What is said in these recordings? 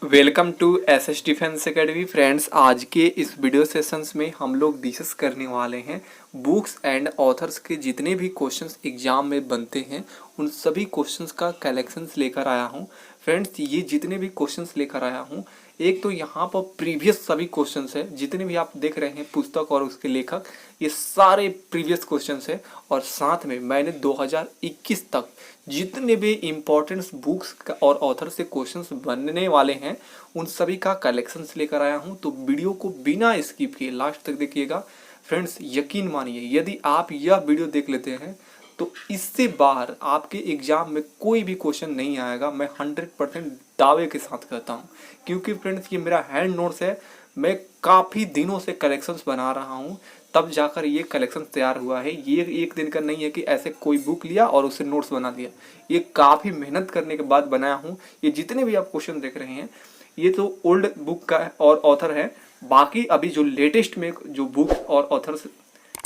Welcome to SS defence academy friends. आज के इस वीडियो सेशंस में हम लोग डिस्कस करने वाले हैं बुक्स एंड ऑथर्स के जितने भी क्वेश्चंस एग्जाम में बनते हैं उन सभी क्वेश्चंस का कलेक्शंस लेकर आया हूं। फ्रेंड्स, ये जितने भी क्वेश्चंस लेकर आया हूं, एक तो यहाँ पर प्रीवियस सभी क्वेश्चंस है, जितने भी आप देख रहे हैं पुस्तक और उसके लेखक, ये सारे प्रीवियस क्वेश्चंस है। और साथ में मैंने 2021 तक जितने भी इम्पोर्टेंट बुक्स और ऑथर से क्वेश्चंस बनने वाले हैं उन सभी का कलेक्शंस लेकर आया हूं। तो वीडियो को बिना स्किप किए लास्ट तक देखिएगा। फ्रेंड्स, यकीन मानिए यदि आप यह वीडियो देख लेते हैं तो इससे बाहर आपके एग्जाम में कोई भी क्वेश्चन नहीं आएगा। मैं 100% दावे के साथ कहता हूं, क्योंकि फ्रेंड्स ये मेरा हैंड नोट्स है। मैं काफ़ी दिनों से कलेक्शंस बना रहा हूं, तब जाकर ये कलेक्शन तैयार हुआ है। ये एक दिन का नहीं है कि ऐसे कोई बुक लिया और उससे नोट्स बना दिया। ये काफ़ी मेहनत करने के बाद बनाया हूँ। ये जितने भी आप क्वेश्चन देख रहे हैं ये तो ओल्ड बुक का और ऑथर है। बाकी अभी जो लेटेस्ट में जो बुक और ऑथर्स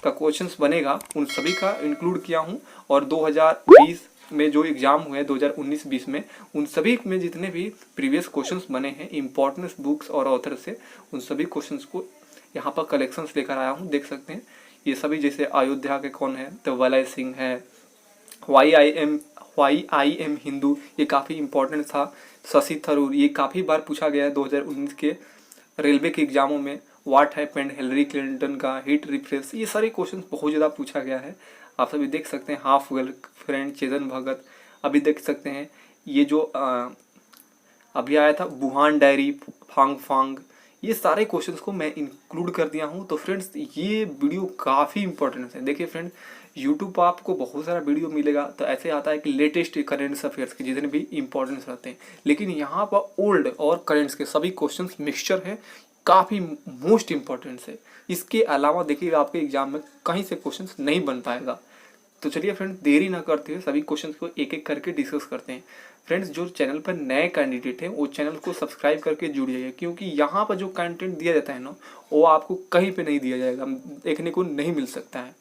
का क्वेश्चंस बनेगा उन सभी का इंक्लूड किया हूँ। और 2020 में जो एग्जाम हुए 2019-20 में, उन सभी में जितने भी प्रीवियस क्वेश्चंस बने हैं इंपॉर्टेंट बुक्स और ऑथर से, उन सभी क्वेश्चंस को यहाँ पर कलेक्शंस लेकर आया हूँ। देख सकते हैं ये सभी, जैसे अयोध्या के कौन है तो वलय सिंह है। वाई आई एम हिंदू, ये काफ़ी इंपॉर्टेंट था। शशि थरूर, ये काफ़ी बार पूछा गया है 2019 के रेलवे के एग्जामों में। व्हाट हैपेंड हिलरी क्लिंटन का हिट रिफ्रेश, ये सारे क्वेश्चन बहुत ज़्यादा पूछा गया है। आप सभी देख सकते हैं। हाफ गर्लफ्रेंड चेतन भगत, अभी देख सकते हैं ये जो अभी आया था बुहान डायरी, फांग फांग, ये सारे क्वेश्चंस को मैं इंक्लूड कर दिया हूँ। तो फ्रेंड्स ये वीडियो काफ़ी इंपॉर्टेंट है। देखिए फ्रेंड, यूट्यूब पर आपको बहुत सारा वीडियो मिलेगा तो ऐसे आता है कि लेटेस्ट करेंट्स अफेयर्स के जितने भी इंपॉर्टेंस रहते हैं, लेकिन यहाँ पर ओल्ड और करेंट्स के सभी क्वेश्चंस मिक्सचर है, काफ़ी मोस्ट इंपॉर्टेंट है। इसके अलावा देखिएगा आपके एग्जाम में कहीं से क्वेश्चंस नहीं बन पाएगा। तो चलिए फ्रेंड्स, देरी ना करते हुए सभी क्वेश्चंस को एक एक करके डिस्कस करते हैं। फ्रेंड्स, जो चैनल पर नए कैंडिडेट हैं वो चैनल को सब्सक्राइब करके जुड़ जाइए, क्योंकि यहाँ पर जो कंटेंट दिया जाता है ना वो आपको कहीं पे नहीं दिया जाएगा, देखने को नहीं मिल सकता है।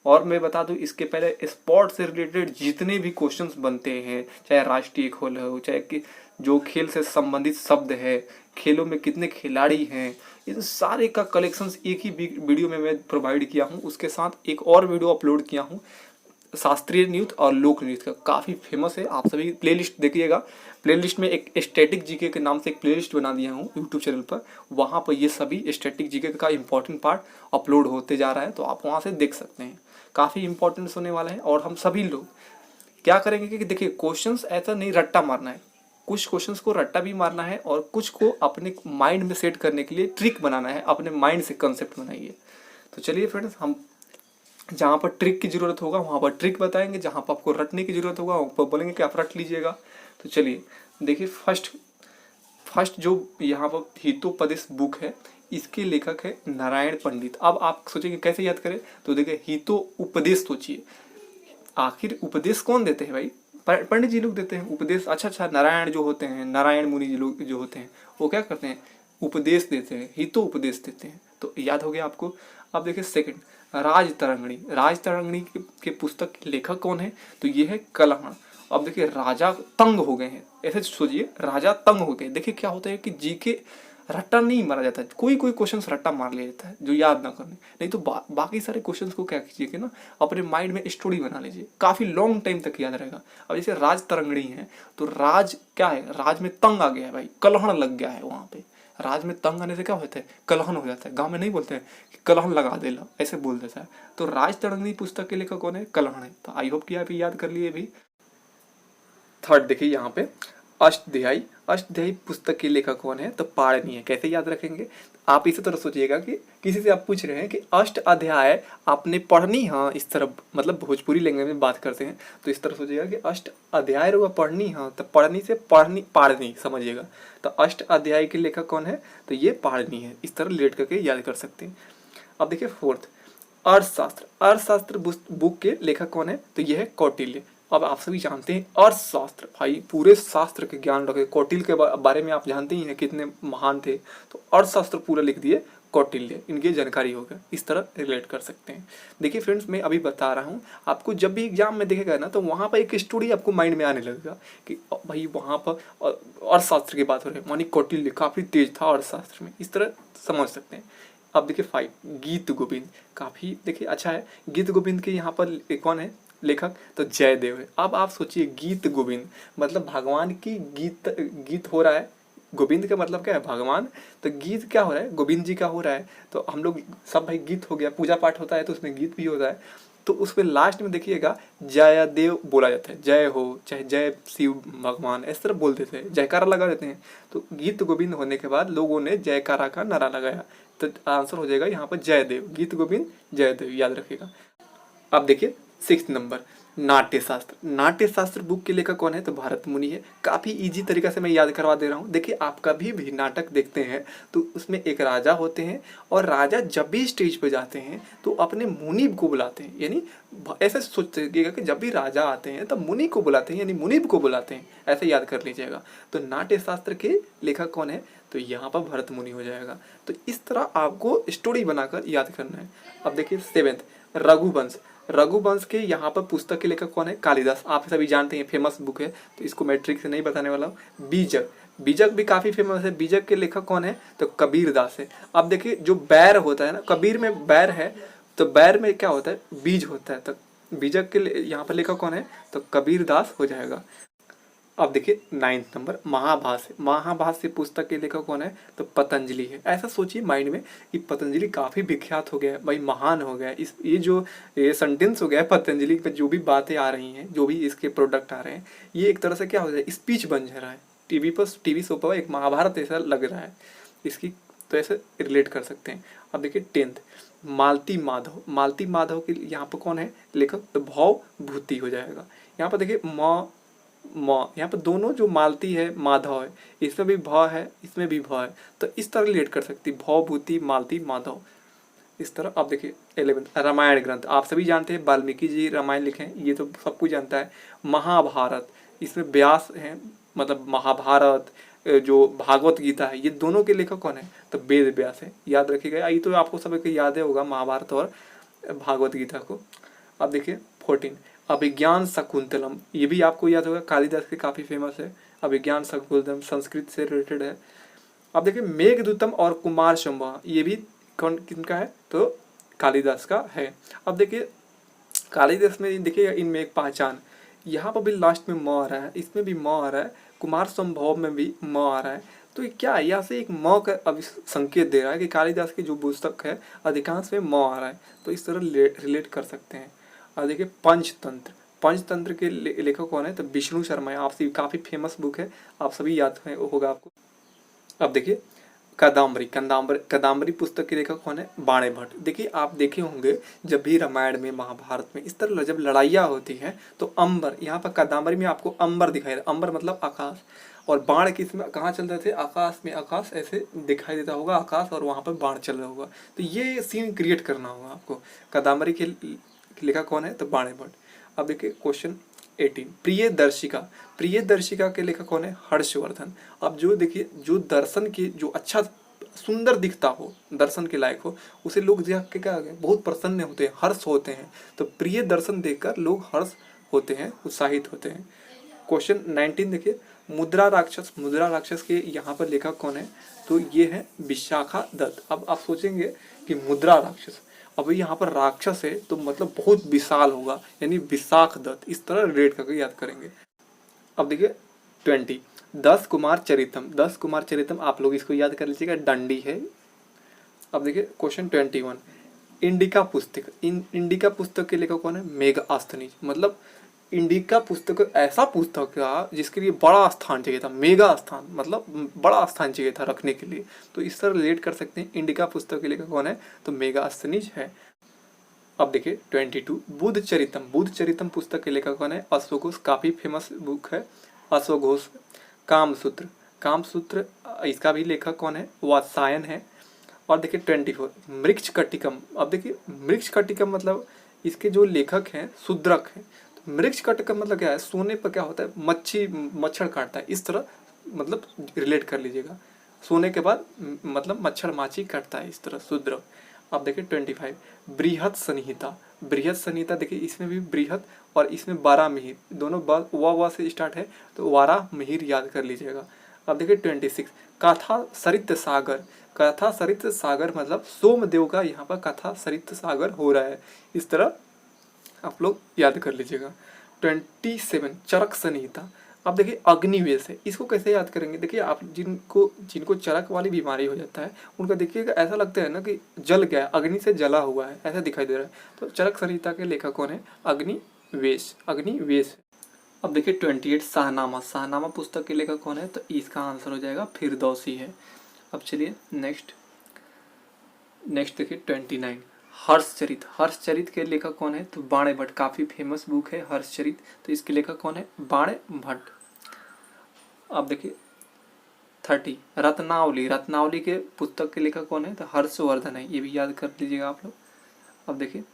और मैं बता दूं, इसके पहले स्पोर्ट्स से रिलेटेड जितने भी क्वेश्चंस बनते हैं, चाहे राष्ट्रीय खेल हो, चाहे कि जो खेल से संबंधित शब्द है, खेलों में कितने खिलाड़ी हैं, इन सारे का कलेक्शंस एक ही वीडियो में मैं प्रोवाइड किया हूँ। उसके साथ एक और वीडियो अपलोड किया हूँ शास्त्रीय नृत्य और लोक नृत्य का, काफ़ी फेमस है। आप सभी प्लेलिस्ट देखिएगा। प्लेलिस्ट में एक स्टैटिक जीके के नाम से एक प्लेलिस्ट बना दिया हूँ यूट्यूब चैनल पर। वहाँ पर ये सभी स्टैटिक जीके का इंपॉर्टेंट पार्ट अपलोड होते जा रहा है, तो आप वहाँ से देख सकते हैं। काफ़ी इंपॉर्टेंट होने वाला है। और हम सभी लोग क्या करेंगे कि देखिए, क्वेश्चंस ऐसा नहीं रट्टा मारना है, कुछ क्वेश्चंस को रट्टा भी मारना है और कुछ को अपने माइंड में सेट करने के लिए ट्रिक बनाना है। अपने माइंड से कंसेप्ट बनाइए। तो चलिए फ्रेंड्स, हम जहाँ पर ट्रिक की ज़रूरत होगा वहाँ पर ट्रिक बताएंगे, जहाँ पर आपको रटने की ज़रूरत होगा वहाँ पर बोलेंगे कि आप रट लीजिएगा। तो चलिए देखिए, फर्स्ट जो यहाँ पर हितोपदेश बुक है, इसके लेखक है नारायण पंडित। अब आप सोचेंगे कैसे याद करें, तो देखिए हितो उपदेश सोचिए, आखिर उपदेश कौन देते हैं भाई? पंडित जी लोग देते हैं उपदेश। अच्छा, नारायण जो होते हैं, नारायण मुनि जी लोग जो होते हैं, वो क्या करते हैं? उपदेश देते हैं, हितो उपदेश देते हैं। तो याद हो गया आपको। अब देखिए सेकंड, राज तरंगिणी के पुस्तक के लेखक कौन है? तो ये है कलहण। अब देखिए, राजा तंग हो गए हैं, ऐसे सोचिए, राजा तंग हो गए। देखिए क्या होता है कि जी के रट्टा नहीं मारा जाता है, कोई क्वेश्चंस रट्टा मार लिया जाता है जो याद ना करने, नहीं तो बाकी सारे क्वेश्चंस को क्या कीजिए कि ना अपने माइंड में स्टोरी बना लीजिए, काफी लॉन्ग टाइम तक याद रहेगा। अब जैसे राज तरंगिणी है, तो राज क्या है? राज में तंग आ गया है भाई, कलहण लग गया है। वहां पे राज में तंग आने से क्या होता है? कलहन हो जाता है। गांव में नहीं बोलते हैं कि कलहन लगा दे ला, ऐसे बोल देता है। तो राज तरंगिणी पुस्तक के लेखक कौन है? कलहन है। तो आई होप कि आप याद कर लिए भी। थर्ड देखिए यहाँ पे, अष्टध्यायी पुस्तक के लेखक कौन है? तो पाणिनि है। कैसे याद रखेंगे? आप इसी तरह सोचिएगा कि किसी से आप पूछ रहे हैं कि अष्ट अध्याय आपने पढ़नी, हाँ इस तरह, मतलब भोजपुरी लैंग्वेज में बात करते हैं तो इस तरह सोचिएगा कि अष्ट अध्याय रो पढ़नी, हाँ तो पढ़नी से पाणिनि समझिएगा। तो अष्ट अध्याय के लेखक कौन है? तो ये पाणिनि है। इस तरह लेट करके याद कर सकते हैं। अब देखिए फोर्थ, अर्थशास्त्र बुक के लेखक कौन है? तो ये है कौटिल्य। अब आप सभी जानते हैं अर्थशास्त्र, भाई पूरे शास्त्र के ज्ञान रखे। कौटिल्य के बारे में आप जानते ही हैं कितने महान थे। तो अर्थशास्त्र पूरा लिख दिए कौटिल्य, इनकी जानकारी होगा, इस तरह रिलेट कर सकते हैं। देखिए फ्रेंड्स, मैं अभी बता रहा हूँ आपको, जब भी एग्जाम में देखेगा ना तो वहाँ पर एक स्टोरी आपको माइंड में आने लगेगा कि भाई वहाँ पर अर्थशास्त्र की बात हो रही है, मानी कौटिल्य काफ़ी तेज था अर्थशास्त्र में, इस तरह समझ सकते हैं। अब देखिए 5 गीत गोविंद, काफ़ी देखिए अच्छा है। गीत गोविंद के यहाँ पर कौन है लेखक, तो जयदेव है। अब आप सोचिए गीत गोविंद मतलब भगवान की गीत हो रहा है, गोविंद का मतलब क्या है भगवान, तो गीत क्या हो रहा है गोविंद जी का हो रहा है। तो हम लोग सब भाई गीत हो गया, पूजा पाठ होता है तो उसमें गीत भी होता है, तो उसमें लास्ट में देखिएगा जयदेव बोला जाता है, जय हो चाहे जय शिव भगवान इस तरह बोल देते हैं, जयकारा लगा देते हैं। तो गीत गोविंद होने के बाद लोगों ने जयकारा का नारा लगाया, तो आंसर हो जाएगा यहाँ पर जयदेव, गीत गोविंद जयदेव, याद रखिएगा। अब देखिए 6 नंबर नाट्यशास्त्र। नाट्यशास्त्र बुक के लेखक कौन है, तो भारत मुनि है। काफ़ी इजी तरीका से मैं याद करवा दे रहा हूँ। देखिए आप कभी भी नाटक देखते हैं तो उसमें एक राजा होते हैं, और राजा जब भी स्टेज पर जाते हैं तो अपने मुनीब को बुलाते हैं, यानी ऐसे सोच सकिएगा कि जब भी राजा आते हैं तब मुनि को बुलाते हैं, यानी मुनीब को बुलाते हैं, ऐसे याद कर लीजिएगा। तो नाट्यशास्त्र के लेखक कौन है, तो यहाँ पर भरत मुनि हो जाएगा। तो इस तरह आपको स्टोरी बनाकर याद करना है। अब देखिए 7 रघुवंश। रघुवंश के यहाँ पर पुस्तक के लेखक कौन है, कालिदास, आप सभी जानते हैं, फेमस बुक है, तो इसको मैं ट्रिक से नहीं बताने वाला हूँ। बीजक, बीजक भी काफ़ी फेमस है। बीजक के लेखक कौन है, तो कबीर दास है। अब देखिए जो बैर होता है ना, कबीर में बैर है, तो बैर में क्या होता है, बीज होता है, तो बीजक के यहाँ पर लेखक कौन है, तो कबीर दास हो जाएगा। अब देखिए 9 नंबर महाभाष्य। महाभाष्य पुस्तक के लेखक कौन है, तो पतंजलि है। ऐसा सोचिए माइंड में कि पतंजलि काफ़ी विख्यात हो गया है भाई, महान हो गया है। इस ये सेंटेंस हो गया है, पतंजलि पे जो भी बातें आ रही हैं, जो भी इसके प्रोडक्ट आ रहे हैं, ये एक तरह से क्या हो जाए, स्पीच बन जा रहा है। टीवी शो पर एक महाभारत ऐसा लग रहा है इसकी, तो ऐसे रिलेट कर सकते हैं। अब देखिए 10 मालती माधव। मालती माधव के यहाँ पर कौन है लेखक, तो भव भूति हो जाएगा। यहाँ पर देखिए यहाँ पर दोनों जो मालती है माधव है, इसमें भी भ है, इसमें भी भ है, तो इस तरह रिलेट कर सकती, भवभूति मालती माधव, इस तरह। अब देखिए 11 रामायण ग्रंथ। आप सभी जानते हैं वाल्मीकि जी रामायण लिखे हैं, ये तो सब कुछ जानता है। महाभारत, इसमें व्यास हैं, मतलब महाभारत जो भागवत गीता है, ये दोनों के लेखक कौन है, तो वेद व्यास है, याद रखिएगा। ये तो आपको सभी को याद है होगा महाभारत और भागवत गीता को। अब देखिए 14 अभिज्ञान शकुंतलम, ये भी आपको याद होगा, कालिदास के काफ़ी फेमस है। अभिज्ञान शकुंतलम संस्कृत से रिलेटेड है। अब देखिए मेघदूतम और कुमार संभव, ये भी कौन किनका है, तो कालिदास का है। अब देखिए कालिदास में देखिए इनमें एक पहचान, यहाँ पर भी लास्ट में म आ रहा है, इसमें भी म आ रहा है, कुमार संभव में भी म आ रहा है। तो ये क्या है, यहाँ से एक म का अभी संकेत दे रहा है कि कालिदास की जो पुस्तक है अधिकांश में म आ रहा है, तो इस तरह रिलेट कर सकते हैं। और देखिए पंचतंत्र। पंचतंत्र के लेखक कौन है, तो विष्णु शर्मा है। आपसे काफ़ी फेमस बुक है, आप सभी याद होगा आपको। अब देखिए कदम्बरी पुस्तक के लेखक कौन है, बाणे भट्ट। देखिए आप देखे होंगे जब भी रामायण में महाभारत में इस तरह जब लड़ाइयाँ होती हैं तो अंबर, यहाँ पर कदम्बरी में आपको अंबर दिखाई दे, अंबर मतलब आकाश, और बाण किसमें कहाँ चल रहे थे, आकाश में, आकाश ऐसे दिखाई देता होगा आकाश, और वहाँ पर बाण चल रहा होगा, तो ये सीन क्रिएट करना होगा आपको। कदम्बरी के लेखक कौन है, तो बाणे भट्ट। अब देखिए क्वेश्चन 18 प्रियदर्शिका। प्रियदर्शिका के लेखक कौन है, हर्षवर्धन। अब जो देखिए जो दर्शन के जो अच्छा सुंदर दिखता हो, दर्शन के लायक हो, उसे लोग देख के क्या बहुत प्रसन्न होते हैं, हर्ष होते हैं। तो प्रिय दर्शन देखकर लोग हर्ष होते हैं, उत्साहित होते हैं। क्वेश्चन 19 देखिए मुद्रा राक्षस। मुद्रा राक्षस के यहाँ पर लेखक कौन है, तो ये है विशाखा दत्त। अब आप सोचेंगे कि मुद्रा राक्षस, अब यहाँ पर राक्षस है तो मतलब बहुत विशाल होगा, यानी विशाख दत्त, इस तरह रिलेट करके याद करेंगे। अब देखिए 20 10 कुमार चरितम। 10 कुमार चरितम आप लोग इसको याद कर लीजिएगा, डंडी है। अब देखिए क्वेश्चन 21 इंडिका पुस्तक। इंडिका पुस्तक के लेखक कौन है, मेगास्थनीज। मतलब इंडिका पुस्तक ऐसा पुस्तक था जिसके लिए बड़ा स्थान चाहिए था, मेगा स्थान मतलब बड़ा स्थान चाहिए था रखने के लिए, तो इस तरह रिलेट कर सकते हैं। इंडिका पुस्तक के लेखक कौन है, तो मेगास्थनीज है। अब देखिए 22 बुद्ध चरितम। बुद्ध चरितम पुस्तक के लेखक कौन है, अश्वघोष, काफ़ी फेमस बुक है अश्वघोष। कामसूत्र। कामसूत्र इसका भी लेखक कौन है, वात्सायन है। और देखिए 24 मृक्षकटिकम। अब देखिए मृक्षकटिकम मतलब इसके जो लेखक हैं शूद्रक हैं। तो मृक्षकटिकम मतलब क्या है, सोने पर क्या होता है, मच्छर काटता है, इस तरह मतलब रिलेट कर लीजिएगा। सोने के बाद मतलब मच्छर माछी काटता है, इस तरह शूद्र। अब देखिए 25 बृहत संहिता। बृहत संहिता देखिए इसमें भी बृहत और इसमें 12 मिहिर, दोनों वा से स्टार्ट है तो 12 मिहिर याद कर लीजिएगा। अब देखिए 26 कथा सरित सागर। कथा सरित सागर मतलब सोमदेव का यहाँ पर कथा सरित सागर हो रहा है, इस तरह आप लोग याद कर लीजिएगा। 27 चरक संहिता। अब देखिए अग्निवेश है, इसको कैसे याद करेंगे? देखिए आप जिनको जिनको चरक वाली बीमारी हो जाता है उनका देखिएगा ऐसा लगता है ना कि जल गया, अग्नि से जला हुआ है, ऐसा दिखाई दे रहा है। तो चरक संहिता के लेखक कौन है? अग्निवेश, अग्निवेश। अब देखिए 28 शाहनामा। शाहनामा पुस्तक के लेखक कौन है? तो इसका आंसर हो जाएगा फिरदौसी है। अब चलिए नेक्स्ट देखिए 29 हर्षचरित। हर्षचरित के लेखक कौन है? तो बाणे भट्ट, काफी फेमस बुक है हर्षचरित, तो इसके लेखक कौन है? बाणे भट्ट। अब देखिए 30 रत्नावली। रत्नावली के पुस्तक के लेखक कौन है? तो हर्षवर्धन है, ये भी याद कर लीजिएगा आप लोग। अब देखिए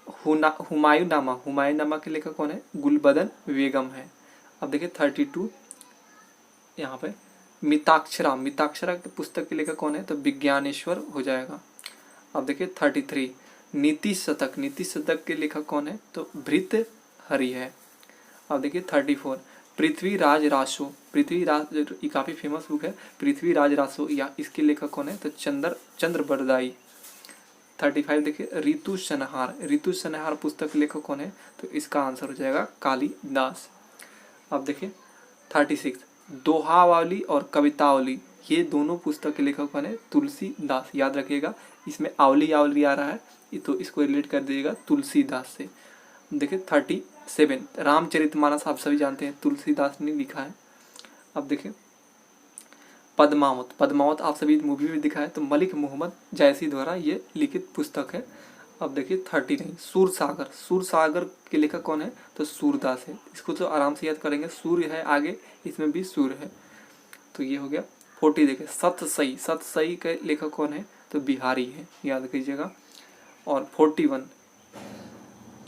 हुमायूं नामा। हुमायूं नामा के लेखक कौन है? गुलबदन बेगम है। अब देखिए 32 यहाँ पे मिताक्षरा। मिताक्षरा के पुस्तक के लेखक कौन है? तो विज्ञानेश्वर हो जाएगा। अब देखिए 33 नीति शतक। नीति शतक के लेखक कौन है? तो भृतहरि है। अब देखिए 34 पृथ्वीराज रासो। पृथ्वीराज ये काफ़ी फेमस बुक है, पृथ्वीराज रासो, या इसके लेखक कौन है? तो चंद्र बरदाई। 35 देखिए ऋतु संहार। ऋतु संहार पुस्तक के लेखक कौन है? तो इसका आंसर हो जाएगा कालिदास। अब देखिए 36 दोहावली और कवितावली, ये दोनों पुस्तक के लेखक कौन है? तुलसीदास। याद रखिएगा इसमें आवली आवली आ रहा है तो इसको रिलेट कर दीजिएगा तुलसीदास से। देखिए 37 रामचरितमानस, आप सभी जानते हैं तुलसीदास ने लिखा है। अब देखिए पद्मावत। पद्मावत आप सभी मूवी में दिखा है, तो मलिक मोहम्मद जैसी द्वारा ये लिखित पुस्तक है। अब देखिए 39 सूरसागर। सूरसागर के लेखक कौन है? तो सूरदास है। इसको तो आराम से याद करेंगे, सूर्य है आगे, इसमें भी सूर्य है, तो ये हो गया। 40 देखिए सतसई। सतसई के लेखक कौन है? तो बिहारी है, याद कीजिएगा। और 41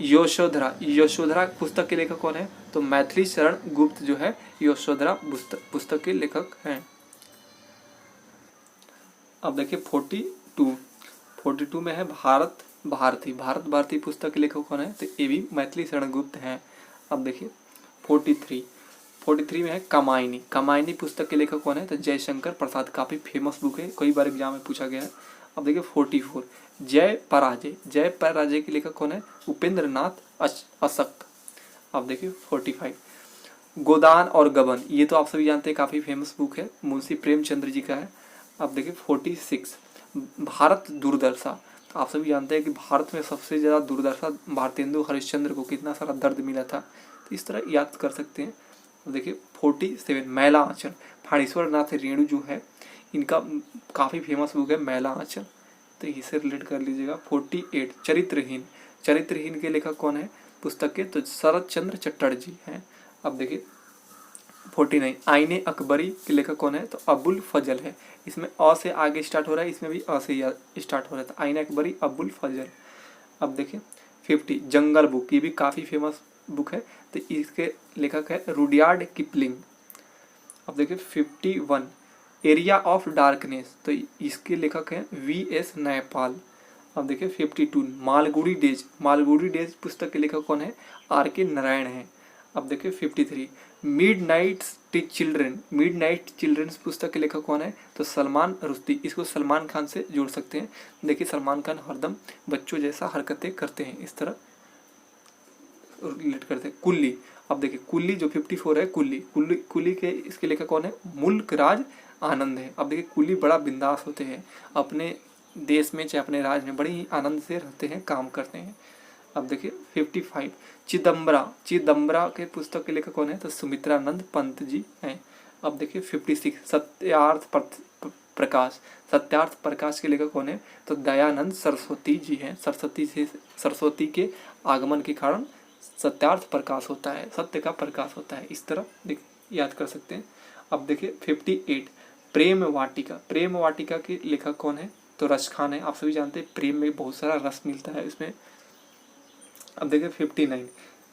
यशोधरा। यशोधरा पुस्तक के लेखक कौन है? तो मैथिली शरण गुप्त जो है यशोधरा पुस्तक के लेखक हैं। अब देखिए 42 में है भारत भारती। भारत भारती पुस्तक के लेखक कौन है? तो ये भी मैथिली शरण गुप्त हैं। अब देखिए 43 में है कामायनी। कामायनी पुस्तक के लेखक कौन है? तो जयशंकर प्रसाद, काफ़ी फेमस बुक है, कई बार एग्जाम में पूछा गया है। अब देखिए 44 जय पराजय। जय पराजय के लेखक कौन है? उपेंद्र नाथ अशक्त। अब देखिए 45 गोदान और गबन, ये तो आप सभी जानते हैं काफ़ी फेमस बुक है, मुंशी प्रेमचंद्र जी का है। अब देखिए 46 भारत दुर्दशा। तो आप सभी जानते हैं कि भारत में सबसे ज़्यादा दुर्दशा भारतेंदु हरिश्चंद्र को, कितना सारा दर्द मिला था, तो इस तरह याद कर सकते हैं। अब देखिए 47 मैला आंचल। फणीश्वर नाथ रेणु जो है इनका काफ़ी फेमस बुक है मैला आंचल, तो इसे रिलेट कर लीजिएगा। 48 चरित्रहीन। चरित्रहीन के लेखक कौन है पुस्तक के? तो शरद चंद्र चटर्जी हैं। अब देखिए 49 आईने अकबरी के लेखक कौन है? तो अबुल फजल है। इसमें अ से आगे स्टार्ट हो रहा है, इसमें भी अ से स्टार्ट हो रहा था। आईने अकबरी अबुल फजल। अब देखिए 50 जंगल बुक, ये भी काफ़ी फेमस बुक है, तो इसके लेखक है रुडयार्ड किपलिंग। अब देखिए 51 एरिया ऑफ डार्कनेस, तो इसके लेखक हैं V.S. नैपाल। अब देखिए 52 मालगुडी डेज। मालगुडी डेज पुस्तक के लेखक कौन है? R.K. नारायण हैं। अब देखिए 53 मिडनाइट चिल्ड्रन। मिडनाइट चिल्ड्रंस पुस्तक के लेखक कौन है? तो सलमान रुश्दी। इसको सलमान खान से जोड़ सकते हैं, देखिए सलमान खान हरदम बच्चों जैसा हरकतें करते हैं, इस तरह रिलेट करते हैं। कुल्ली। अब देखिए कुल्ली जो 54 है, कुल्ली के इसके लेखक कौन है? मुल्क राज आनंद है। अब देखिए कुल्ली बड़ा बिंदास होते हैं, अपने देश में चाहे अपने राज्य में बड़े ही आनंद से रहते हैं, काम करते हैं। अब देखिए 55 चिदम्बरा के पुस्तक के लेखक कौन है? तो सुमित्रानंद पंत जी हैं। अब देखिए 56 सत्यार्थ प्रकाश। सत्यार्थ प्रकाश के लेखक कौन है? तो दयानंद सरस्वती जी हैं। सरस्वती के आगमन के कारण सत्यार्थ प्रकाश होता है, सत्य का प्रकाश होता है, इस तरह याद कर सकते हैं। अब देखिए 58 प्रेम वाटिका। प्रेम वाटिका के लेखक कौन है? तो रसखान है। आप सभी जानते हैं प्रेम में बहुत सारा रस मिलता है इसमें। अब देखिए 59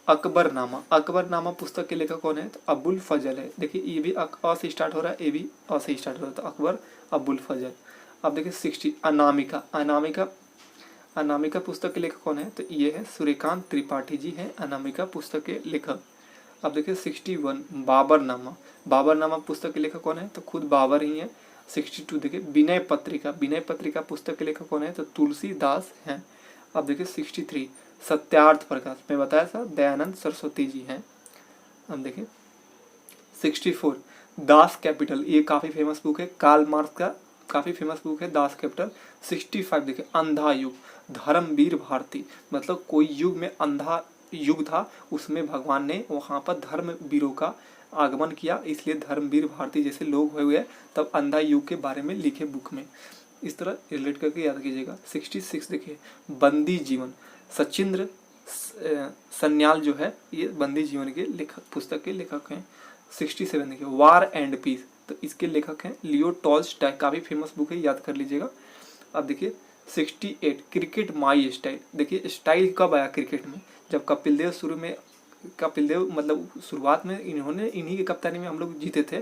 अकबरनामा, अकबरनामा पुस्तक के लेखक कौन है? तो अबुल फजल है। देखिए ये भी अ से स्टार्ट हो रहा है, ये भी अ से स्टार्ट हो रहा है, तो अकबर अबुल फजल। अब देखिए 60 अनामिका, अनामिका, अनामिका पुस्तक के लेखक कौन है? तो ये है सूर्यकांत त्रिपाठी जी हैं अनामिका पुस्तक के लेखक। अब देखिए 61 बाबरनामा, बाबरनामा पुस्तक के लेखक कौन है? तो खुद बाबर ही है। 62 देखिए विनय पत्रिका, विनय पत्रिका पुस्तक के लेखक कौन है? तो तुलसीदास हैं। अब देखिए 63 सत्यार्थ प्रकाश, मैं बताया था दयानंद सरस्वती जी हैं। अब देखिए 64 दास कैपिटल, ये काफ़ी फेमस बुक है, कार्ल मार्क्स का काफ़ी फेमस बुक है दास कैपिटल। 65 देखिए अंधा युग, धर्मवीर भारती, मतलब कोई युग में अंधा युग था, उसमें भगवान ने वहाँ पर धर्मवीरों का आगमन किया, इसलिए धर्मवीर भारती जैसे लोग हुए तब अंधा युग के बारे में लिखे बुक में, इस तरह रिलेट करके याद कीजिएगा। 66 देखिए बंदी जीवन, सचिंद्र सन्याल जो है ये बंदी जीवन के लेखक पुस्तक के लेखक हैं। 67 देखिए वार एंड पीस, तो इसके लेखक हैं लियो टॉल्स्टॉय, काफ़ी फेमस बुक है, याद कर लीजिएगा। अब देखिए 68 क्रिकेट माई स्टाइल, देखिए स्टाइल कब आया क्रिकेट में? जब कपिल देव शुरू में, कपिल देव मतलब शुरुआत में इन्होंने इन्हीं की कप्तानी में हम लोग जीते थे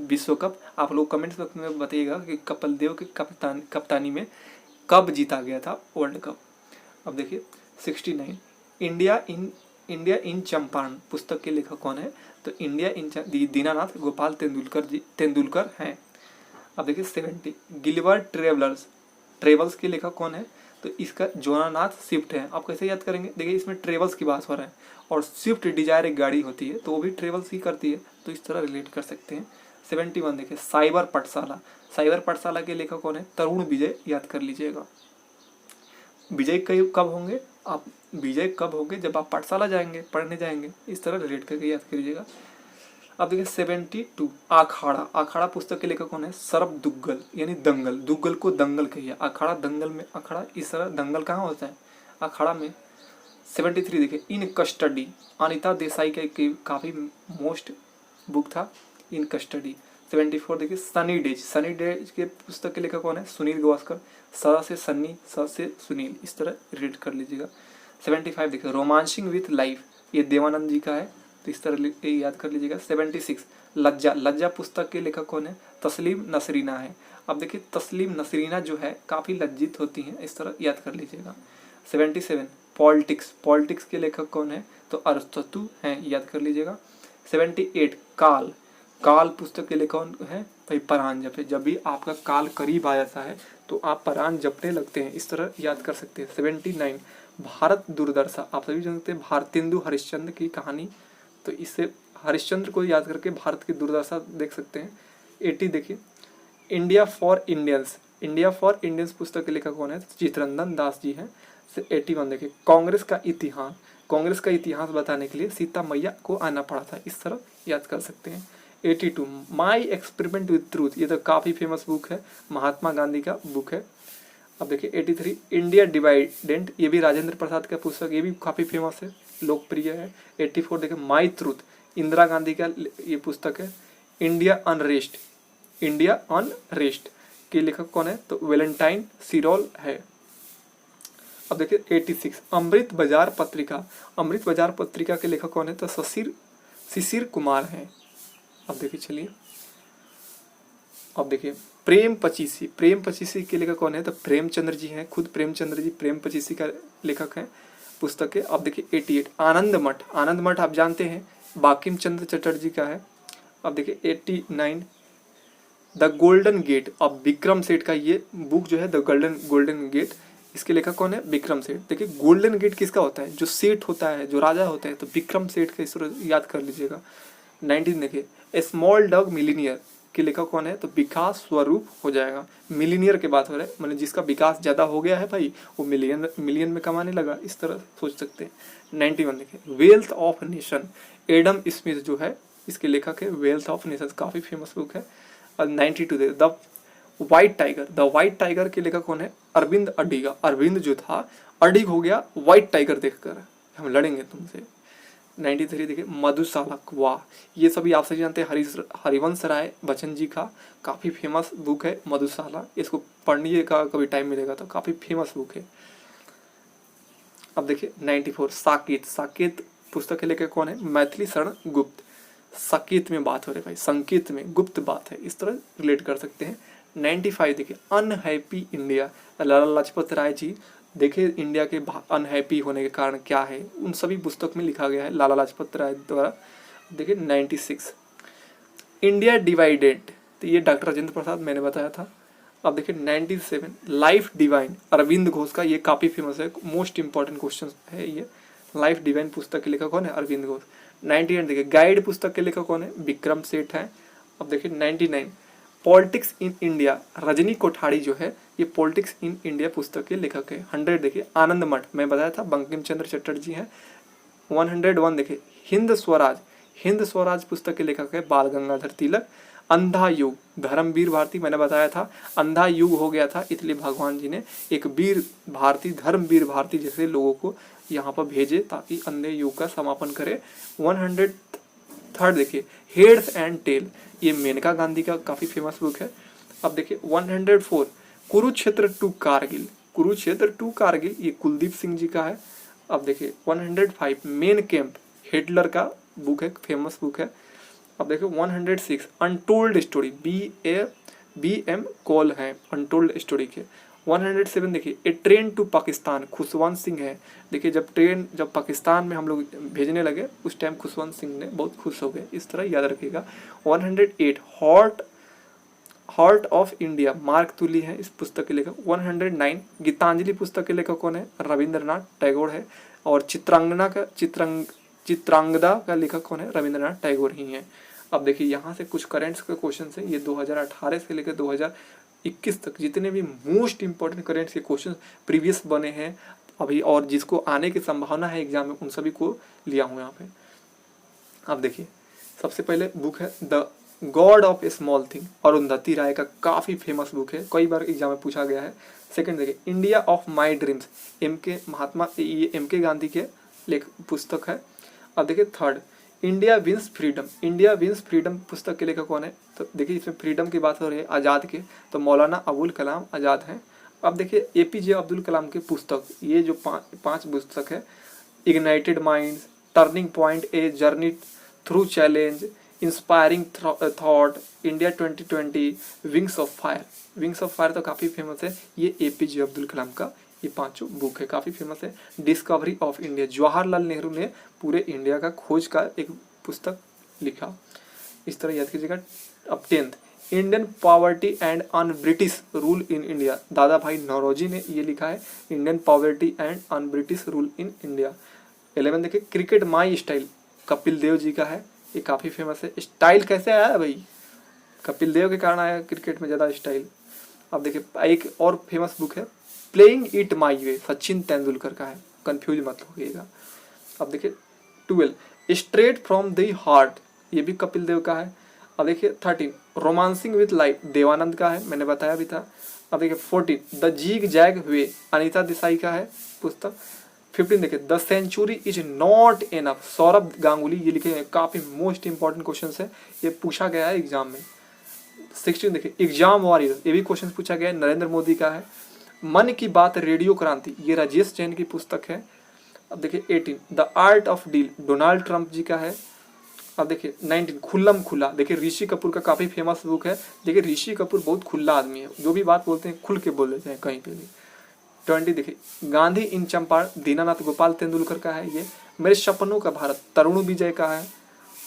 विश्व कप। आप लोग कमेंट्स बॉक्स में बताइएगा कि कपिल देव के कप्तानी में कब जीता गया था वर्ल्ड कप। अब देखिए 69 इंडिया इन चंपारण पुस्तक के लेखक कौन है? तो इंडिया इन दीनानाथ गोपाल तेंदुलकर हैं। अब देखिए 70 गिलबर्ट ट्रेवल्स के लेखक कौन है? तो इसका जोनानाथ स्विफ्ट है। आप कैसे याद करेंगे? देखिए इसमें ट्रेवल्स की बात हो रहा है और स्विफ्ट डिजायर एक गाड़ी होती है तो वो भी ट्रेवल्स ही करती है, तो इस तरह रिलेट कर सकते हैं। 71 देखिए साइबर पाठशाला, साइबर पाठशाला के लेखक कौन है? तरुण विजय, याद कर लीजिएगा। विजय कब होंगे आप? विजय कब होंगे? जब आप पाठशाला जाएंगे, पढ़ने जाएंगे, इस तरह रिलेट करके याद करिएगा। अब देखिए 72 अखाड़ा, अखाड़ा पुस्तक के लेखक कौन है? शरद दुग्गल, यानी दंगल, दुग्गल को दंगल कहिए, अखाड़ा दंगल में अखाड़ा, इस तरह दंगल कहाँ होता है? अखाड़ा में। 73 देखिए इन कस्टडी, अनिता देसाई का काफ़ी मोस्ट बुक था इन कस्टडी। 74 देखिए सनी डेज के पुस्तक के लेखक कौन है? सुनील गावस्कर, स से सन्नी, स से सुनील, इस तरह रीड कर लीजिएगा। 75 देखिए रोमांसिंग विथ लाइफ, ये देवानंद जी का है, तो इस तरह याद कर लीजिएगा। 76 लज्जा, लज्जा पुस्तक के लेखक कौन है? तस्लीम नसरीना है। अब देखिए तस्लीम नसरीना जो है काफ़ी लज्जित होती हैं, इस तरह याद कर लीजिएगा। 77 पॉलिटिक्स, पॉलिटिक्स के लेखक कौन है? तो अरिस्टोटल हैं, याद कर लीजिएगा। 78 काल, काल पुस्तक के लेखक कौन है? भाई परान जपे, जब भी आपका काल करीब आ जाता है तो आप परान जपने लगते हैं, इस तरह याद कर सकते हैं। 79 भारत दुर्दशा, आप सभी जानते हैं भारतेंदु हरिश्चंद्र की कहानी, तो इससे हरिश्चंद्र को याद करके भारत की दुर्दशा देख सकते हैं। 80 देखिए India for Indians, India for Indians पुस्तक के लेखक कौन है? चित्रंजन दास जी हैं। 81 देखिए कांग्रेस का इतिहास, कांग्रेस का इतिहास बताने के लिए सीता मैया को आना पड़ा था, इस तरह याद कर सकते हैं। 82 माई एक्सपेरिमेंट विथ ट्रूथ, ये तो काफ़ी फेमस बुक है, महात्मा गांधी का बुक है। अब देखिए 83 इंडिया डिवाइडेंट, ये भी राजेंद्र प्रसाद का पुस्तक, ये भी काफ़ी फेमस है, लोकप्रिय है। 84 देखिए माई ट्रूथ, इंदिरा गांधी का ये पुस्तक है। इंडिया अनरेस्ट, इंडिया अनरेस्ट के लेखक कौन है? तो वैलेंटाइन सिरोल है। अब देखिए 86 अमृत बाजार पत्रिका, अमृत बाजार पत्रिका के लेखक कौन है? तो शिशिर कुमार हैं। अब देखिए चलिए, अब देखिए प्रेम पचीसी, प्रेम पचीसी के लेखक कौन है? तो प्रेमचंद्र जी हैं, खुद प्रेमचंद्र जी प्रेम पचीसी का लेखक हैं पुस्तक के। अब देखिए 88 आनंद मठ, आनंद मठ आप जानते हैं बांकिम चंद्र चटर्जी का है। अब देखिए 89 द गोल्डन गेट, अब विक्रम सेठ का ये बुक जो है द गोल्डन गेट, इसके लेखक कौन है? विक्रम सेठ। देखिए गोल्डन गेट किसका होता है? जो सेठ होता है, जो राजा होता है, तो विक्रम सेठ का, इस तरह याद कर लीजिएगा। 19 देखिए ए स्मॉल डॉग मिलीनियर के लेखक कौन है? तो विकास स्वरूप हो जाएगा, मिलीनियर के बात हो रहा है, मतलब जिसका विकास ज़्यादा हो गया है भाई वो मिलियन में कमाने लगा, इस तरह सोच सकते हैं। 91 देखिए wealth of nation, Adam Smith जो है इसके लेखक है, वेल्थ ऑफ नेशन काफ़ी फेमस बुक है। और 92 देखिए the white tiger, the white tiger के लेखक कौन है? अरविंद अडिगा, अरविंद जो था अडिग हो गया व्हाइट टाइगर देखकर, हम लड़ेंगे तुमसे। 93 देखिए मधुशाला, वाह, ये सभी आप सभी जानते हैं हरिवंश राय बच्चन जी का काफ़ी फेमस बुक है मधुशाला, इसको पढ़ने का कभी टाइम मिलेगा तो काफ़ी फेमस बुक है। अब देखिए 94 साकेत, साकेत पुस्तक के लेखक कौन है? मैथिली शरण गुप्त। संकेत में बात हो रही है भाई, संकेत में गुप्त बात है, इस तरह रिलेट कर सकते हैं। 95 देखिए अनहैप्पी इंडिया, लाला लाजपत राय जी। देखिए इंडिया के अनहैप्पी होने के कारण क्या है, उन सभी पुस्तक में लिखा गया है लाला लाजपत राय द्वारा। देखिए 96 इंडिया डिवाइडेड, तो ये डॉक्टर राजेंद्र प्रसाद मैंने बताया था। अब देखिए 97 लाइफ डिवाइन, अरविंद घोष का, ये काफ़ी फेमस है, मोस्ट इंपॉर्टेंट क्वेश्चन है ये। लाइफ डिवाइन पुस्तक के लेखक कौन है? अरविंद घोष। 98 देखिए गाइड पुस्तक के लेखक कौन है? विक्रम सेठ है। अब देखिए 99 politics in India, Rajni Kothari जो है ये पॉलिटिक्स इन इंडिया पुस्तक के लेखक है। 100 देखिए आनंद मठ, मैं बताया था बंकिम चंद्र चटर्जी हैं। 101 देखिए हिंद स्वराज, हिंद स्वराज पुस्तक के लेखक है बाल गंगाधर तिलक। अंधा युग, धर्मवीर भारती, मैंने बताया था अंधा युग हो गया था, इसलिए भगवान जी ने एक वीर भारती, धर्मवीर भारती जैसे लोगों को यहाँ पर भेजे ताकि अंधे युग का समापन करे। 103 देखिए हेड्स एंड टेल, ये मेनका गांधी का काफ़ी फेमस बुक है। अब देखिए 104 कुरुक्षेत्र टू कारगिल, कुरुक्षेत्र टू कारगिल ये कुलदीप सिंह जी का है। अब देखिए 105 मेन कैंप, हिटलर का बुक है, फेमस बुक है। अब देखिए 106 untold story, B M Kaul है अनटोल्ड स्टोरी के। 107 देखिए a train to Pakistan, Khushwant Singh है। देखिए जब पाकिस्तान में हम लोग भेजने लगे उस टाइम खुशवंत सिंह ने बहुत खुश हो गए, इस तरह याद रखिएगा। 108 हार्ट ऑफ इंडिया, मार्क तुली है इस पुस्तक के लेखक। 109 गीतांजलि पुस्तक के लेखक कौन है? रविंद्रनाथ टैगोर है। और चित्रांगदा का लेखक कौन है? रविंद्रनाथ टैगोर ही हैं। अब देखिए यहाँ से कुछ करेंट्स के क्वेश्चन है, ये 2018 से लेकर 2021 तक जितने भी मोस्ट इंपॉर्टेंट करेंट्स के क्वेश्चन प्रीवियस बने हैं अभी और जिसको आने की संभावना है एग्जाम में, उन सभी को लिया हूँ यहाँ पे। अब देखिए सबसे पहले बुक है the god of a small thing, Arundhati Roy का काफ़ी फेमस बुक है, कई बार एग्जाम में पूछा गया है। सेकंड देखिए India of my dreams, M K Gandhi के पुस्तक है। अब देखिए third India wins freedom, India wins freedom पुस्तक के लेखक कौन है? तो देखिए इसमें फ्रीडम की बात हो रही है आज़ाद के, तो मौलाना अबुल कलाम आज़ाद हैं। अब देखिए एपीजे अब्दुल कलाम के पुस्तक, ये जो पांच पुस्तक है, ignited minds, turning point, a journey through challenge, inspiring thought, India 2020, wings of fire. Wings of fire तो काफ़ी फेमस है, ये एपीजे अब्दुल कलाम का ये पांचों बुक है, काफ़ी फेमस है। Discovery of India, Jawaharlal Nehru ने पूरे इंडिया का खोज का एक पुस्तक लिखा, इस तरह याद कीजिएगा। अब 10th Indian poverty and un British rule in India, दादा भाई नौरोजी ने ये लिखा है, Indian poverty and un British rule in India. 11 देखिए cricket my style, Kapil Dev ji का है, ये काफ़ी फेमस है। स्टाइल कैसे आया भाई? कपिल देव के कारण आया क्रिकेट में ज़्यादा स्टाइल। अब देखिए एक और फेमस बुक है प्लेइंग इट माई वे, सचिन तेंदुलकर का है, कंफ्यूज मत होइएगा। अब देखिए 12 स्ट्रेट फ्रॉम द हार्ट, ये भी कपिल देव का है। अब देखिए 13 रोमांसिंग विद लाइफ, देवानंद का है, मैंने बताया भी था। अब देखिए 14 the zig zag way, Anita Desai का है पुस्तक। 15 देखिए the century is not enough, Sourav Ganguly ये लिखे हैं, काफ़ी मोस्ट इंपॉर्टेंट क्वेश्चन है, ये पूछा गया है एग्जाम में। 16 देखिए एग्जाम वॉरियर, ये भी क्वेश्चन पूछा गया है, नरेंद्र मोदी का है। मन की बात रेडियो क्रांति, ये राजेश जैन की पुस्तक है। अब देखिए 18 the art of deal, Donald Trump ji का है। अब देखिए 19 खुल्लम खुला, देखिए ऋषि कपूर का काफ़ी फेमस बुक है। देखिए ऋषि कपूर बहुत खुला आदमी है, जो भी बात बोलते हैं खुल के बोल देते हैं कहीं पे भी। 20 देखिए गांधी इन चंपारण, दीनानाथ गोपाल तेंदुलकर का है ये। मेरे सपनों का भारत, तरुण विजय का है।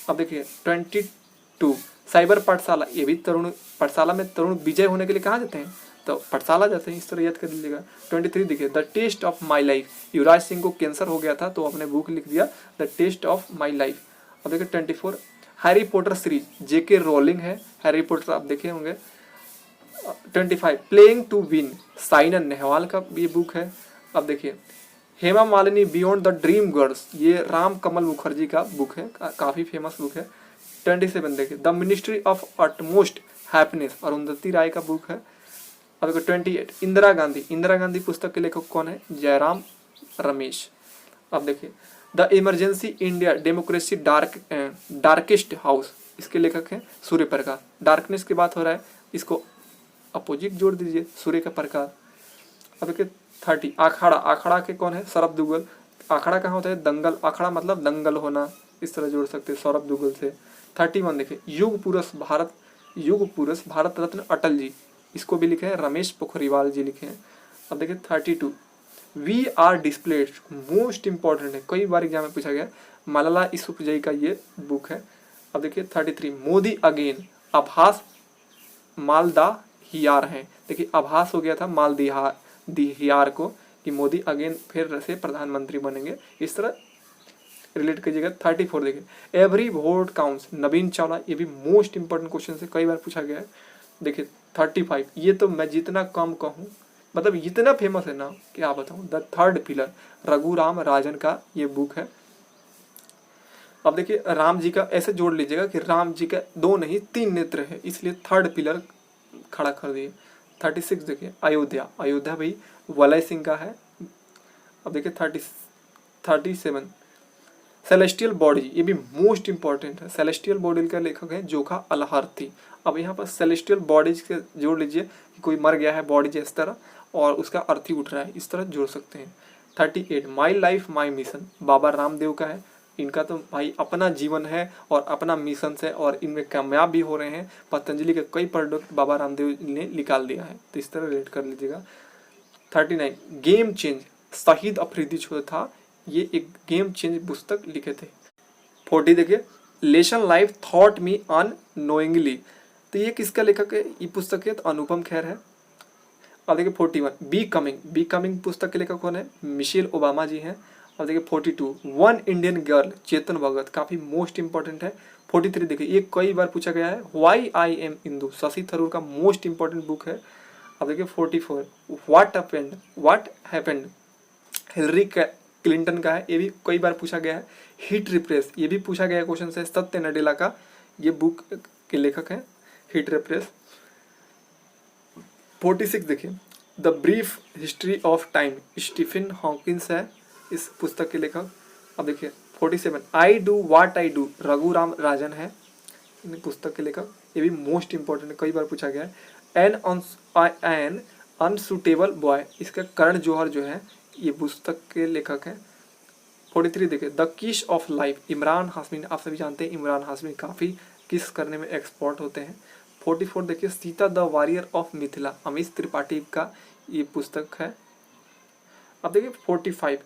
अब देखिए 22 साइबर पाठशाला, ये भी तरुण पाठशाला में तरुण विजय होने के लिए कहाँ जाते हैं? तो पाठशाला जाते हैं, इस तरह याद कर लीजिएगा। 23 देखिए the test of my life, Yuvraj Singh को कैंसर हो गया था तो अपने बुक लिख दिया the test of my life. अब देखिए 24 Harry Potter series, J K Rowling है, हैरी पॉटर आप देखे होंगे। 25 playing to win, Saina Nehwal का ये बुक है। अब देखिए Hema Malini beyond the dream girls, ये राम कमल मुखर्जी का बुक है, काफ़ी फेमस बुक है। 27 देखिए the ministry of utmost happiness, Arundhati Roy का बुक है। अब देखो 28 इंदिरा गांधी, इंदिरा गांधी पुस्तक के लेखक कौन है? जयराम रमेश। अब देखिए the emergency India democracy darkest house, इसके लेखक हैं सूर्य प्रकाश। डार्कनेस की बात हो रहा है, इसको अपोजिट जोड़ दीजिए सूर्य का प्रकाश। अब देखिए 30 अखाड़ा, अखाड़ा के कौन है? शरद दुग्गल। आखड़ा कहाँ होता है, दंगल, आखड़ा मतलब दंगल होना, इस तरह जोड़ सकते हैं सौरभ दुगल से। 31 देखिए, युग पुरुष भारत रत्न अटल जी, इसको भी लिखे हैं रमेश पोखरियाल जी लिखे हैं। अब देखिए 32, we are displaced, most important है, कई बार एग्जाम में पूछा गया, मलाला यूसुफजई का ये बुक है। अब देखिए 33, मोदी अगेन, आभास मालदा हियार है। देखिए आभास हो गया था मालदीहार को कि मोदी अगेन फिर से प्रधानमंत्री बनेंगे, इस तरह रिलेट कीजिएगा। 34 देखिए, एवरी वोट काउंट्स, नवीन चावला, ये भी मोस्ट इंपॉर्टेंट क्वेश्चन है, कई बार पूछा गया है। देखिए 35, ये तो मैं जितना कम कहूँ, मतलब इतना फेमस है ना क्या बताऊँ, the third pillar, Raghuram Rajan का ये बुक है। अब देखिए राम जी का ऐसे जोड़ लीजिएगा कि राम जी का 2 नहीं 3 नेत्र है, इसलिए थर्ड पिलर खड़ा कर दिए। 36 देखिए, अयोध्या भाई वलय सिंह का है। अब देखिए 37, सेलेस्टियल बॉडी, ये भी मोस्ट इंपॉर्टेंट है, सेलेस्टियल बॉडी का लेखक है जोखा अलहर्थी। अब यहाँ पर सेलेस्टियल बॉडीज के जोड़ लीजिए कि कोई मर गया है बॉडी इस तरह और उसका अर्थी उठ रहा है, इस तरह जोड़ सकते हैं। 38, my life my mission, Baba Ramdev का है, इनका तो भाई अपना जीवन है और अपना मिशन है और इनमें कामयाब भी हो रहे हैं, पतंजलि के कई प्रोडक्ट बाबा रामदेव ने निकाल दिया है, तो इस तरह रिलेट कर लीजिएगा। 39, गेम चेंज, शहीद अफरीदी जो था ये एक गेम चेंज पुस्तक लिखे थे। 40 देखिए, लेसन लाइफ थॉट मी अननोइंगली, तो ये किसका लेखक है, ये पुस्तक है तो अनुपम खेर है। अब देखिए 41, बी कमिंग पुस्तक के लेखक कौन है, मिशेल ओबामा जी हैं। अब देखिए 42, one Indian girl, Chetan Bhagat, काफी मोस्ट इंपॉर्टेंट है। 43 देखिए, ये कई बार पूछा गया है, why I am Indu, Shashi Tharoor का मोस्ट इंपॉर्टेंट बुक है। अब देखिए 44, व्हाट हैपेंड, हिलरी क्लिंटन का है, ये भी कई बार पूछा गया है। हिट रिप्रेस, ये भी पूछा गया क्वेश्चन है, सत्य नडेला का ये बुक के लेखक हैं, हिट रिप्रेस। 46 देखिए, the brief history of time, Stephen Hawkins है इस पुस्तक के लेखक। अब देखिए 47, I do what I do, Raghuram Rajan है इन पुस्तक के लेखक, ये भी मोस्ट इंपॉर्टेंट है, कई बार पूछा गया है। एन अनसुटेबल बॉय, इसका करण जौहर जो है ये पुस्तक के लेखक हैं। 43 देखिए, द किस ऑफ लाइफ, इमरान हाशमी, आप सभी जानते हैं इमरान हाशमी काफ़ी किस करने में एक्सपर्ट होते हैं। 44 देखिए, Sita the warrior of Mithila, Amish Tripathi का ये पुस्तक है। अब देखिए 45,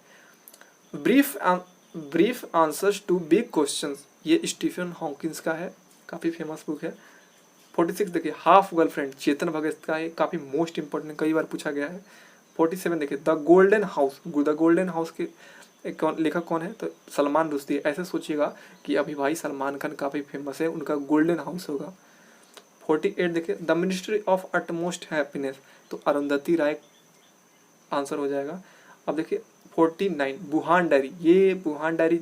brief answers to big questions, ये स्टीफन हॉकिंस का है, काफ़ी फेमस बुक है। 46 देखिए, हाफ गर्लफ्रेंड, चेतन भगत का है, काफ़ी मोस्ट इंपॉर्टेंट, कई बार पूछा गया है। 47 देखिए, द गोल्डन हाउस के लेखक कौन है, तो सलमान रुश्दी। ऐसे सोचिएगा कि अभी भाई सलमान खान काफ़ी फेमस है, उनका गोल्डन हाउस होगा। 48 देखिए, the ministry of utmost happiness, तो अरुंधति राय आंसर हो जाएगा। अब देखिए 49, वुहान डायरी, ये वुहान डायरी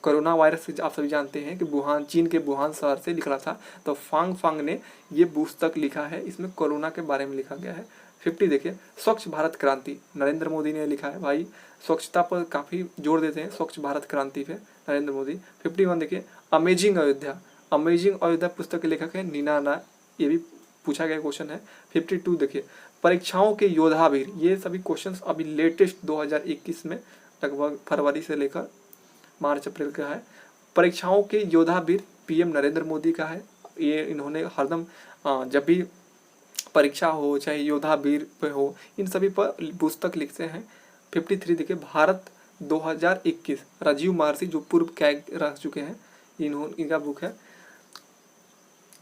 कोरोना वायरस से आप सभी जानते हैं कि वुहान, चीन के वुहान शहर से निकला था, तो फांग ने ये पुस्तक लिखा है, इसमें कोरोना के बारे में लिखा गया है। 50 देखिए, स्वच्छ भारत क्रांति, नरेंद्र मोदी ने लिखा है, भाई स्वच्छता पर काफ़ी जोर देते हैं, स्वच्छ भारत क्रांति पे नरेंद्र मोदी। 51 देखिए, अमेजिंग अयोध्या पुस्तक के लेखक है नीना, ये भी पूछा गया क्वेश्चन है। 52 देखिए, परीक्षाओं के योद्धावीर, ये सभी क्वेश्चंस अभी लेटेस्ट 2021 में लगभग फरवरी से लेकर मार्च अप्रैल का है। परीक्षाओं के योद्धावीर पीएम नरेंद्र मोदी का है, ये इन्होंने हरदम जब भी परीक्षा हो चाहे योद्धावीर पे हो, इन सभी पर पुस्तक लिखते हैं। 53 देखिए, भारत 2021, राजीव महर्षि जो पूर्व कैग रह चुके हैं, इनका बुक है।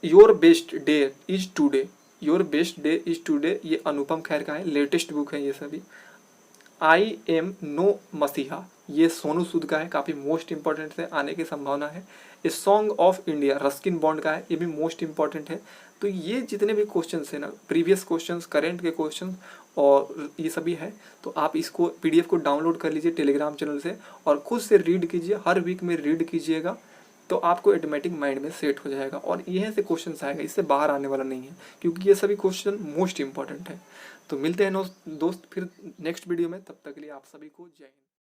Your best day is today, ये अनुपम खेर का है, लेटेस्ट बुक है ये सभी। आई एम नो मसीहा, ये सोनू सूद का है, काफ़ी मोस्ट इंपॉर्टेंट है, आने की संभावना है। A song of India, Ruskin bond का है, ये भी मोस्ट इंपॉर्टेंट है। तो ये जितने भी क्वेश्चंस हैं ना, प्रीवियस क्वेश्चंस, करेंट के क्वेश्चंस और ये सभी है, तो आप इसको PDF को डाउनलोड कर लीजिए टेलीग्राम चैनल से और खुद से रीड कीजिए, हर वीक में रीड कीजिएगा, तो आपको ऑटोमेटिक माइंड में सेट हो जाएगा और यहीं से क्वेश्चन आएगा, इससे बाहर आने वाला नहीं है, क्योंकि ये सभी क्वेश्चन मोस्ट इंपॉर्टेंट है। तो मिलते हैं दोस्त फिर नेक्स्ट वीडियो में, तब तक के लिए आप सभी को जय हिंद।